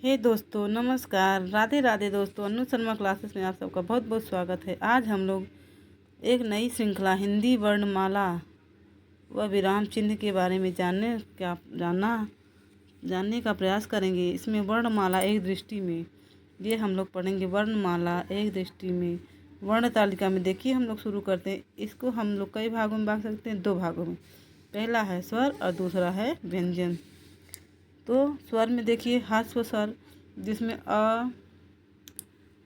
हे दोस्तों नमस्कार, राधे राधे दोस्तों। अनु शर्मा क्लासेस में आप सबका बहुत बहुत स्वागत है। आज हम लोग एक नई श्रृंखला हिंदी वर्णमाला व विराम चिन्ह के बारे में जानने का प्रयास करेंगे। इसमें वर्णमाला एक दृष्टि में ये हम लोग पढ़ेंगे। वर्णमाला एक दृष्टि में वर्ण तालिका में देखिए हम लोग शुरू करते हैं। इसको हम लोग कई भागों में बांट सकते हैं, 2 भागों में। पहला है स्वर और दूसरा है व्यंजन। तो स्वर में देखिए ह्रस्व स्वर, जिसमें अ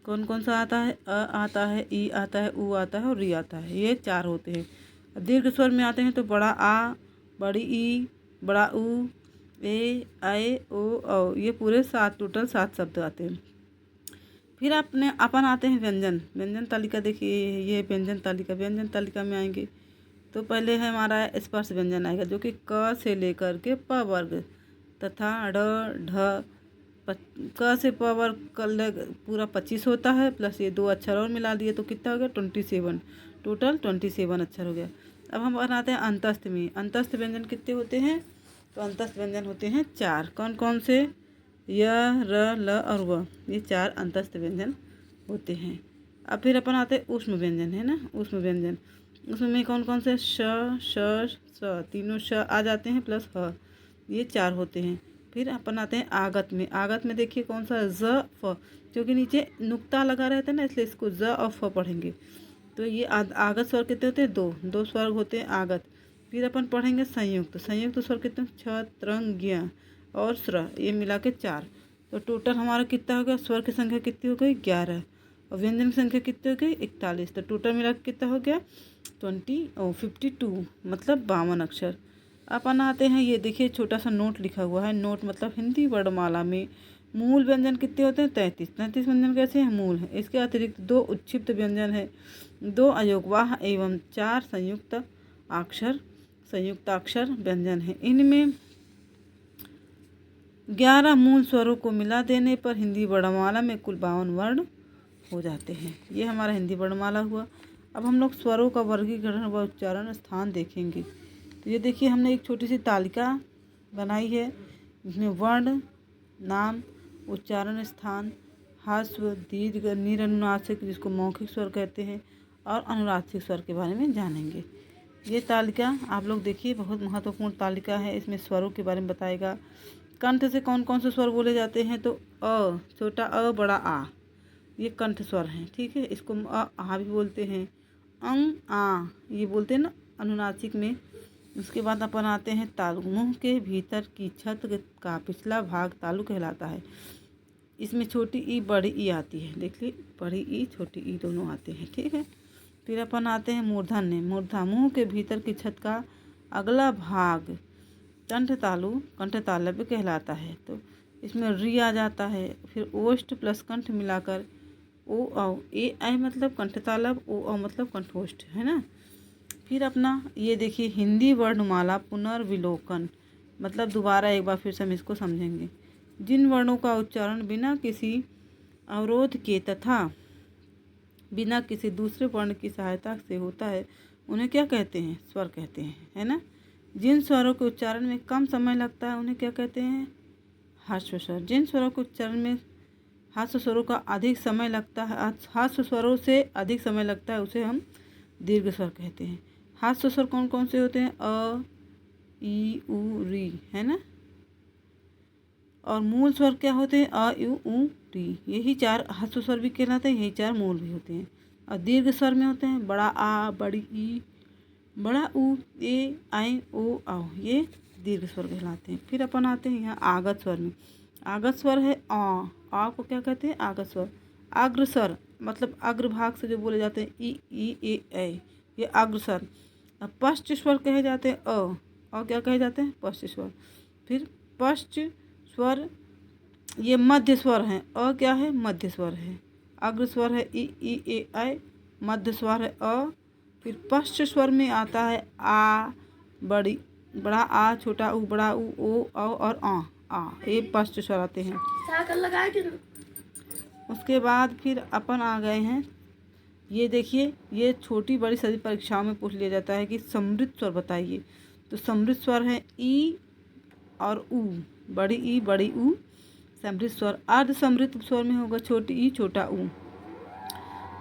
कौन कौन सा आता है, अ आता है, ई आता है, उ आता है और री आता है। ये 4 होते हैं। दीर्घ स्वर में आते हैं तो बड़ा आ, बड़ी ई, बड़ा उ, ए, ऐ, ओ, औ। ये पूरे 7 टोटल 7 शब्द आते हैं। फिर अपन आते हैं व्यंजन। व्यंजन तालिका देखिए, ये व्यंजन तालिका। व्यंजन तालिका में आएंगे तो पहले है हमारा स्पर्श व्यंजन आएगा, जो कि क से लेकर के प वर्ग तथा ढ, ढ, क से प वर्ग पूरा 25 होता है, प्लस ये 2 अक्षर और मिला दिए तो कितना हो गया 27। टोटल 27 अक्षर हो गया। अब हम बनाते हैं अंतस्थ में। अंतस्थ व्यंजन कितने होते हैं? तो अंतस्थ व्यंजन होते हैं 4। कौन कौन से? य, र, ल और व। ये 4 अंतस्थ व्यंजन होते हैं। अब फिर अपन आते हैं ऊष्म व्यंजन, है ना। ऊष्म व्यंजन, उसमें कौन कौन से? श, श, स, तीनों श आ जाते हैं, प्लस ह। ये 4 होते हैं। फिर अपन आते हैं आगत में। आगत में देखिए कौन सा? ज, फ, क्योंकि नीचे नुक्ता लगा रहता है ना, इसलिए इसको ज और फ पढ़ेंगे। तो ये आगत स्वर कितने होते हैं? 2 स्वर होते हैं आगत। फिर अपन पढ़ेंगे संयुक्त। संयुक्त स्वर कितने? छ, त्रंग, ज्ञ और स्र, ये मिला के 4। तो टोटल हमारा कितना हो गया? स्वर की संख्या कितनी हो गई? 11। और व्यंजन की संख्या कितनी हो गई? 41। तो टोटल मिला के कितना हो गया? 52, मतलब 52 अक्षर। अपन आते हैं, ये देखिए छोटा सा नोट लिखा हुआ है। नोट मतलब हिंदी वर्णमाला में मूल व्यंजन कितने होते हैं? 33 व्यंजन कैसे हैं? मूल है। इसके अतिरिक्त 2 उच्छिष्ट व्यंजन है, 2 अयोगवाह एवं 4 संयुक्ताक्षर व्यंजन है। इनमें 11 मूल स्वरों को मिला देने पर हिंदी वर्णमाला में कुल 52 वर्ण हो जाते हैं। ये हमारा हिंदी वर्णमाला हुआ। अब हम लोग स्वरों का वर्गीकरण व उच्चारण स्थान देखेंगे। तो ये देखिए हमने एक छोटी सी तालिका बनाई है, जिसमें वर्ण, नाम, उच्चारण स्थान, ह्रस्व, दीर्घ, निरनुनासिक जिसको मौखिक स्वर कहते हैं, और अनुनासिक स्वर के बारे में जानेंगे। ये तालिका आप लोग देखिए, बहुत महत्वपूर्ण तालिका है। इसमें स्वरों के बारे में बताएगा। कंठ से कौन कौन से स्वर बोले जाते हैं? तो अ, छोटा अ, बड़ा आ, ये कंठ स्वर हैं, ठीक है। इसको आ भी बोलते हैं। अंग, आ, ये बोलते हैं ना अनुनासिक में। उसके बाद अपन आते हैं तालु। मुंह के भीतर की छत का पिछला भाग तालु कहलाता है। इसमें छोटी ई, बड़ी ई आती है। देख ली, बड़ी ई, छोटी ई दोनों आते हैं, ठीक है। फिर अपन आते हैं मूर्धन्य। मूर्धा, मुंह के भीतर की छत का अगला भाग कंठतालव्य कहलाता है। तो इसमें री आ जाता है। फिर ओष्ठ प्लस कंठ मिलाकर ओ औ, ए ऐ मतलब कंठतालव, ओ औ मतलब कंठोष्ठ, है ना। फिर अपना ये देखिए हिंदी वर्णमाला पुनर्विलोकन, मतलब दोबारा एक बार फिर से हम इसको समझेंगे। जिन वर्णों का उच्चारण बिना किसी अवरोध के तथा बिना किसी दूसरे वर्ण की सहायता से होता है, उन्हें क्या कहते हैं? स्वर कहते हैं, है ना। जिन स्वरों के उच्चारण में कम समय लगता है, उन्हें क्या कहते हैं? ह्रस्व स्वर। जिन स्वरों के उच्चारण में ह्रस्व स्वरों का अधिक समय लगता है, ह्रस्व स्वरों से अधिक समय लगता है, उसे हम दीर्घ स्वर कहते हैं। ह्रस्व स्वर कौन कौन से होते हैं? अ, ई, उ, री, है ना। और मूल स्वर क्या होते हैं? अ, यू, उ, री। यही 4 ह्रस्व स्वर भी कहलाते हैं, यही 4 मूल भी होते हैं। और दीर्घ स्वर में होते हैं बड़ा आ, बड़ी ई, बड़ा उ, ए, ऐ, ओ, औ। ये दीर्घ स्वर कहलाते हैं। फिर अपन आते हैं यहाँ आगत स्वर में। आगत स्वर है आ को क्या कहते हैं? आगत स्वर। अग्र स्वर मतलब अग्रभाग से जो बोले जाते हैं, ई, ए, ऐ, ये अग्र स्वर। अब पश्च स्वर कहे जाते हैं और क्या कहे जाते हैं? पश्च स्वर। फिर पश्च स्वर ये मध्य स्वर हैं। क्या है? मध्य स्वर है। अग्र स्वर है ई, ए, ऐ, मध्य स्वर है अ। फिर पश्च स्वर में आता है आ, बड़ा आ, छोटा उ, बड़ा उ, ओ, औ और आ, ये पश्च स्वर आते हैं। उसके बाद फिर अपन आ गए हैं, ये देखिए, ये छोटी बड़ी सभी परीक्षाओं में पूछ लिया जाता है कि समृद्ध स्वर बताइए। तो समृद्ध स्वर है ई और उ, बड़ी ई, बड़ी उ, समृद्ध स्वर। अर्ध समृद्ध स्वर में होगा छोटी ई छोटा ऊ।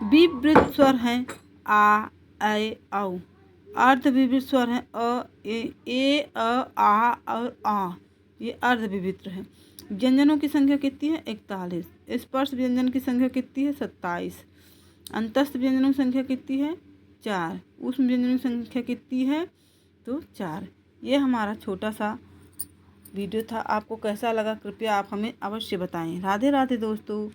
विवृत स्वर हैं आ, ऐ, औ। अर्ध विवृत स्वर हैं अ, ए, अ, आ और आ। ये अर्ध विवृत है। व्यंजनों की संख्या कितनी है? 41। स्पर्श व्यंजन की संख्या कितनी है? 27। अंतस्थ व्यंजनों की संख्या कितनी है? 4। ऊष्म व्यंजनों की संख्या कितनी है? तो 4। ये हमारा छोटा सा वीडियो था। आपको कैसा लगा कृपया आप हमें अवश्य बताएं। राधे राधे दोस्तों।